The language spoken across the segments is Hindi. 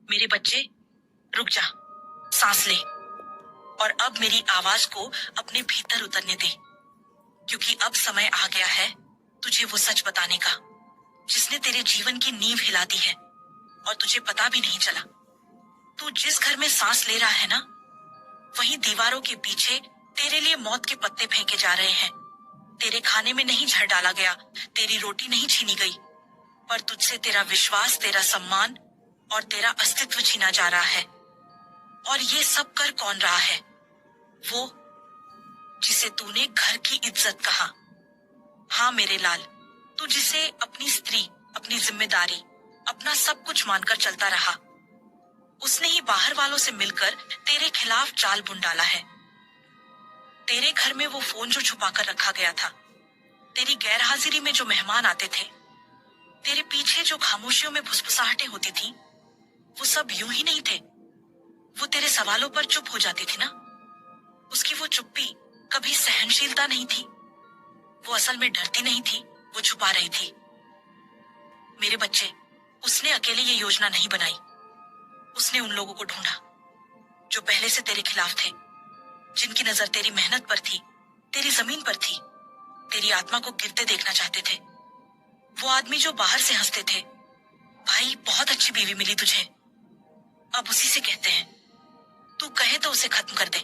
मेरे बच्चे, रुक जा, सांस ले और अब मेरी आवाज को अपने भीतर उतरने दे, क्योंकि अब समय आ गया है तुझे वो सच बताने का जिसने तेरे जीवन की नींव हिला दी है और तुझे पता भी नहीं चला। तू जिस घर में सांस ले रहा है ना, वहीं दीवारों के पीछे तेरे लिए मौत के पत्ते फेंके जा रहे हैं। तेरे खाने में नहीं झड़ डाला गया, तेरी रोटी नहीं छीनी गई, पर तुझसे तेरा विश्वास, तेरा सम्मान और तेरा अस्तित्व छीना जा रहा है। और ये सब कर कौन रहा है? वो जिसे तूने घर की इज्जत कहा। हाँ मेरे लाल, तू जिसे अपनी स्त्री, अपनी जिम्मेदारी, अपना सब कुछ मानकर चलता रहा, उसने ही बाहर वालों से मिलकर तेरे खिलाफ जाल बुन डाला है। तेरे घर में वो फोन जो छुपा कर रखा गया था, तेरी गैरहाजिरी में जो मेहमान आते थे, तेरे पीछे जो खामोशियों में फुसफुसाहटें होती थी, वो सब यूं ही नहीं थे। वो तेरे सवालों पर चुप हो जाती थी ना। उसकी वो चुप्पी कभी सहनशीलता नहीं थी, वो असल में डरती नहीं थी, वो छुपा रही थी। मेरे बच्चे, उसने अकेले ये योजना नहीं बनाई। उसने उन लोगों को ढूंढा जो पहले से तेरे खिलाफ थे, जिनकी नजर तेरी मेहनत पर थी, तेरी जमीन पर थी, तेरी आत्मा को गिरते देखना चाहते थे। वो आदमी जो बाहर से हंसते थे, भाई बहुत अच्छी बीवी मिली तुझे, अब उसी से कहते हैं तू कहे तो उसे खत्म कर दे,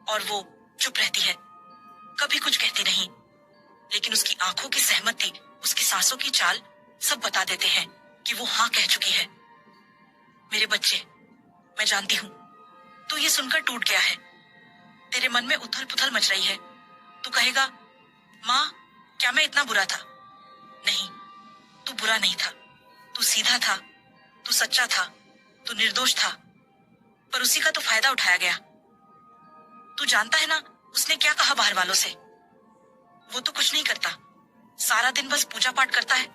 और वो चुप रहती है, कभी कुछ कहती नहीं, लेकिन उसकी आंखों की सहमति, उसकी सांसों की चाल सब बता देते हैं कि वो हाँ कह चुकी है। मेरे बच्चे, मैं जानती हूं तू ये सुनकर टूट गया है, तेरे मन में उथल पुथल मच रही है। तू कहेगा, माँ क्या मैं इतना बुरा था? नहीं, तू बुरा नहीं था, तू सीधा था, तू सच्चा था, तू निर्दोष था, पर उसी का तो फायदा उठाया गया। तू जानता है ना उसने क्या कहा बाहर वालों से? वो तो कुछ नहीं करता, सारा दिन बस पूजा पाठ करता है,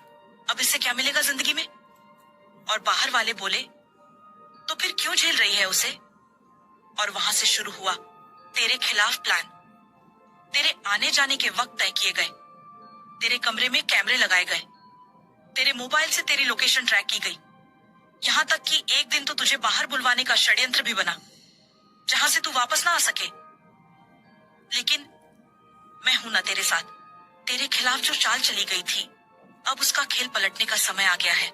अब इससे क्या मिलेगा जिंदगी में? और बाहर वाले बोले, तो फिर क्यों झेल रही है उसे? और वहां से शुरू हुआ तेरे खिलाफ प्लान। तेरे आने जाने के वक्त तय किए गए, तेरे कमरे में कैमरे लगाए गए, तेरे मोबाइल से तेरी लोकेशन ट्रैक की गई, यहां तक कि एक दिन तो तुझे बाहर बुलवाने का षड्यंत्र भी बना, जहां से तू वापस ना आ सके। लेकिन मैं हूं ना तेरे साथ। तेरे खिलाफ जो चाल चली गई थी, अब उसका खेल पलटने का समय आ गया है।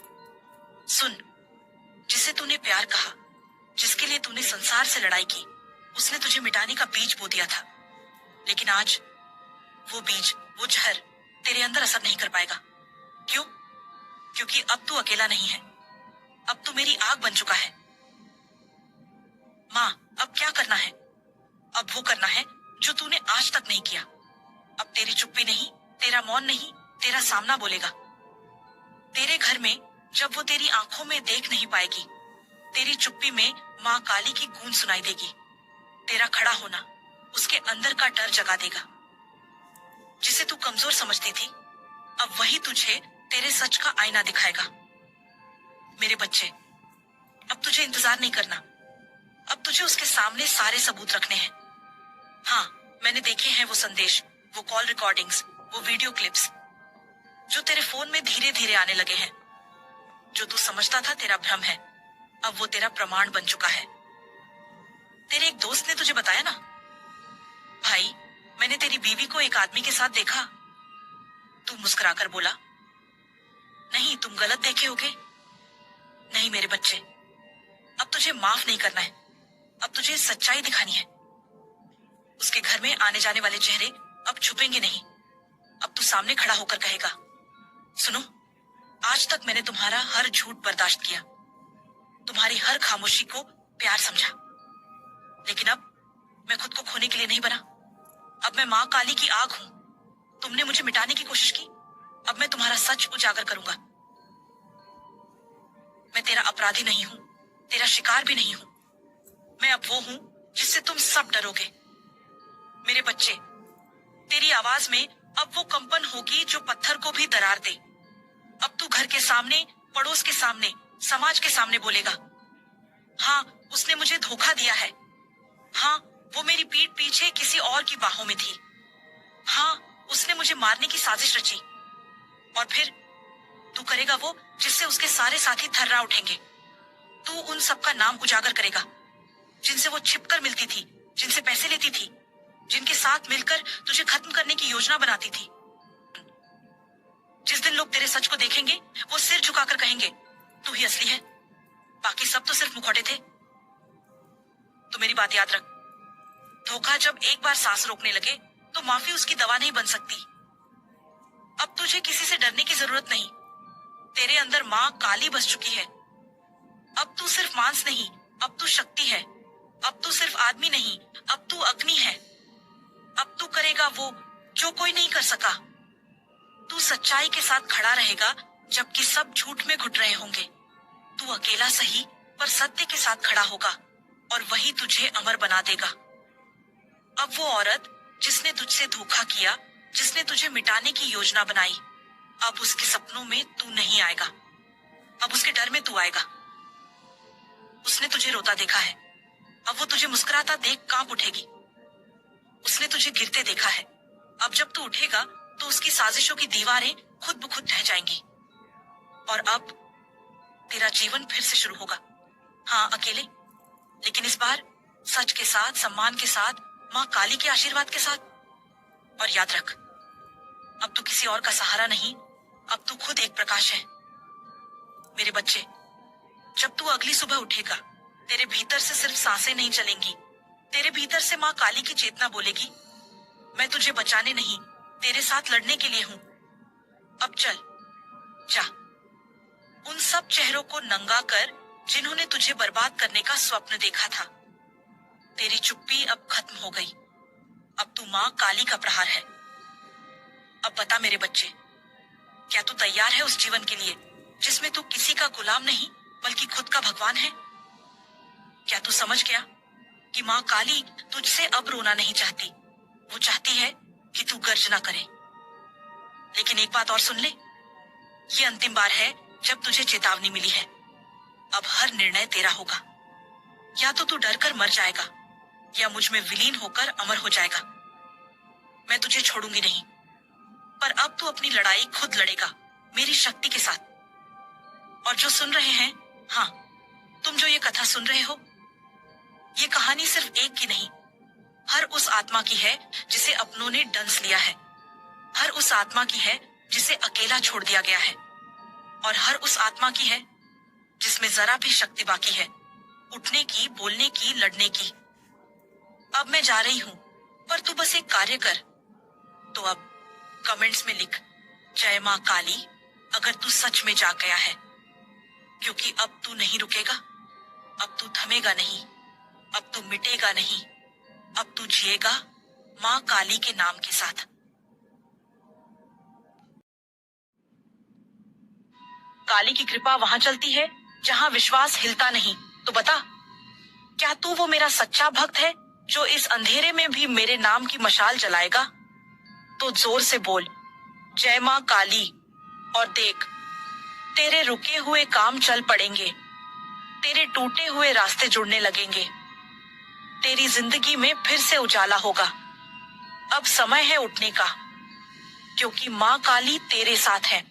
सुन, जिसे तूने प्यार कहा, जिसके लिए तूने संसार से लड़ाई की, उसने तुझे मिटाने का बीज बो दिया था, लेकिन आज वो बीज, वो जहर तेरे अंदर असर नहीं कर पाएगा। क्यों? क्योंकि अब तू अकेला नहीं है, अब तू मेरी आग बन चुका है। माँ, अब क्या करना है? अब वो करना है जो तूने आज तक नहीं किया। अब तेरी चुप्पी नहीं, तेरा मौन नहीं, तेरा सामना बोलेगा। तेरे घर में जब वो तेरी आंखों में देख नहीं पाएगी, तेरी चुप्पी में माँ काली की गूंज सुनाई देगी। तेरा खड़ा होना उसके अंदर का डर जगा देगा। जिसे तू कमजोर समझती थी, अब वही तुझे तेरे सच का आईना दिखाएगा। मेरे बच्चे, अब तुझे इंतजार नहीं करना, अब तुझे उसके सामने सारे सबूत रखने हैं। हाँ, मैंने देखे हैं वो संदेश, वो कॉल रिकॉर्डिंग्स, वो वीडियो क्लिप्स जो तेरे फोन में धीरे धीरे आने लगे हैं। जो तू समझता था तेरा भ्रम है, अब वो तेरा प्रमाण बन चुका है। तेरे एक दोस्त ने तुझे बताया ना, भाई मैंने तेरी बीवी को एक आदमी के साथ देखा। तू मुस्कुराकर बोला, नहीं तुम गलत देखे होगे। नहीं मेरे बच्चे, अब तुझे माफ नहीं करना है, अब तुझे सच्चाई दिखानी है। उसके घर में आने जाने वाले चेहरे अब छुपेंगे नहीं, अब तू सामने खड़ा होकर कहेगा, सुनो, आज तक मैंने तुम्हारा हर झूठ बर्दाश्त किया, तुम्हारी हर खामोशी को प्यार समझा, लेकिन अब मैं खुद को खोने के लिए नहीं बना। अब मैं माँ काली की आग हूं। तुमने मुझे मिटाने की कोशिश की, अब मैं तुम्हारा सच उजागर करूंगा। मैं तेरा अपराधी नहीं हूं, तेरा शिकार भी नहीं हूं। मैं अब वो हूं जिससे तुम सब डरोगे। मेरे बच्चे, तेरी आवाज में अब वो कंपन होगी जो पत्थर को भी दरार दे। अब तू घर के सामने, पड़ोस के सामने, समाज के सामने बोलेगा, हाँ उसने मुझे धोखा दिया है, हाँ वो मेरी पीठ पीछे किसी और की बाहों में थी, हाँ उसने मुझे मारने की साजिश रची। और फिर तू करेगा वो जिससे उसके सारे साथी थर्रा उठेंगे, तू उन सबका नाम उजागर करेगा जिनसे वो छिपकर मिलती थी, जिनसे पैसे लेती थी, जिनके साथ मिलकर तुझे खत्म करने की योजना बनाती थी। जिस दिन लोग तेरे सच को देखेंगे वो सिर झुकाकर कहेंगे तू ही असली है, बाकी सब तो सिर्फ मुखौटे थे। तो मेरी बात याद रख, धोखा जब एक बार सांस रोकने लगे तो माफी उसकी दवा नहीं बन सकती। अब तुझे किसी से डरने की जरूरत नहीं। तेरे अंदर माँ काली बस चुकी है। अब तू सिर्फ मांस नहीं, अब तू शक्ति है। अब तू सिर्फ आदमी नहीं, अब तू अग्नि है। अब तू करेगा वो जो कोई नहीं कर सका। तू सच्चाई के साथ खड़ा रहेगा जबकि सब झूठ में घुट रहे होंगे। तू अकेला सही पर सत्य के साथ खड़ा होगा और वही तुझे अमर बना देगा। अब वो औरत जिसने तुझसे धोखा किया, जिसने तुझे मिटाने की योजना बनाई, अब उसके सपनों में तू नहीं आएगा। अब उसके डर में तू आएगा। उसने तुझे रोता देखा है, अब वो तुझे मुस्कुराता देख कांप उठेगी। उसने तुझे गिरते देखा है, अब जब तू उठेगा तो उसकी साजिशों की दीवारें खुद ब खुद ढह जाएंगी। और अब तेरा जीवन फिर से शुरू होगा। हाँ, अकेले, लेकिन इस बार सच के साथ, सम्मान के साथ, माँ काली के आशीर्वाद के साथ। और याद रख, अब तू किसी और का सहारा नहीं, अब तू खुद एक प्रकाश है। मेरे बच्चे, जब तू अगली सुबह उठेगा, तेरे भीतर से सिर्फ सांसें नहीं चलेंगी, तेरे भीतर से माँ काली की चेतना बोलेगी, मैं तुझे बचाने नहीं, तेरे साथ लड़ने के लिए हूं। अब चल, जा। उन सब चेहरों को नंगा कर जिन्होंने तुझे बर्बाद करने का स्वप्न देखा था। तेरी चुप्पी अब खत्म हो गई। अब तू माँ काली का प्रहार है। अब बता मेरे बच्चे, क्या तू तैयार है उस जीवन के लिए जिसमें तू किसी का गुलाम नहीं बल्कि खुद का भगवान है? क्या तू समझ गया कि माँ काली तुझसे अब रोना नहीं चाहती, वो चाहती है कि तू गर्जना करे। लेकिन एक बात और सुन ले, ये अंतिम बार है जब तुझे चेतावनी मिली है। अब हर निर्णय तेरा होगा। या तो तू डर कर मर जाएगा या मुझ में विलीन होकर अमर हो जाएगा। मैं तुझे छोड़ूंगी नहीं, पर अब तू अपनी लड़ाई खुद लड़ेगा मेरी शक्ति के साथ। और जो सुन रहे हैं, हाँ, तुम जो ये कथा सुन रहे हो, ये कहानी सिर्फ एक की नहीं, हर उस आत्मा की है जिसे अपनों ने डंस लिया है। हर उस आत्मा की है जिसे अकेला छोड़ दिया गया है। और हर उस आत्मा की है जिसमें जरा भी शक्ति बाकी है, उठने की, बोलने की, लड़ने की। अब मैं जा रही हूं, पर तू बस एक कार्य कर। तो अब कमेंट्स में लिख, जय मां काली, अगर तू सच में जाग गया है। क्योंकि अब तू नहीं रुकेगा, अब तू थमेगा नहीं, अब तू मिटेगा नहीं, अब तू जिएगा मां काली के नाम के साथ। काली की कृपा वहां चलती है जहां विश्वास हिलता नहीं। तो बता, क्या तू वो मेरा सच्चा भक्त है जो इस अंधेरे में भी मेरे नाम की मशाल जलाएगा? तो जोर से बोल, जय मां काली। और देख, तेरे रुके हुए काम चल पड़ेंगे, तेरे टूटे हुए रास्ते जुड़ने लगेंगे, तेरी जिंदगी में फिर से उजाला होगा। अब समय है उठने का, क्योंकि मां काली तेरे साथ है।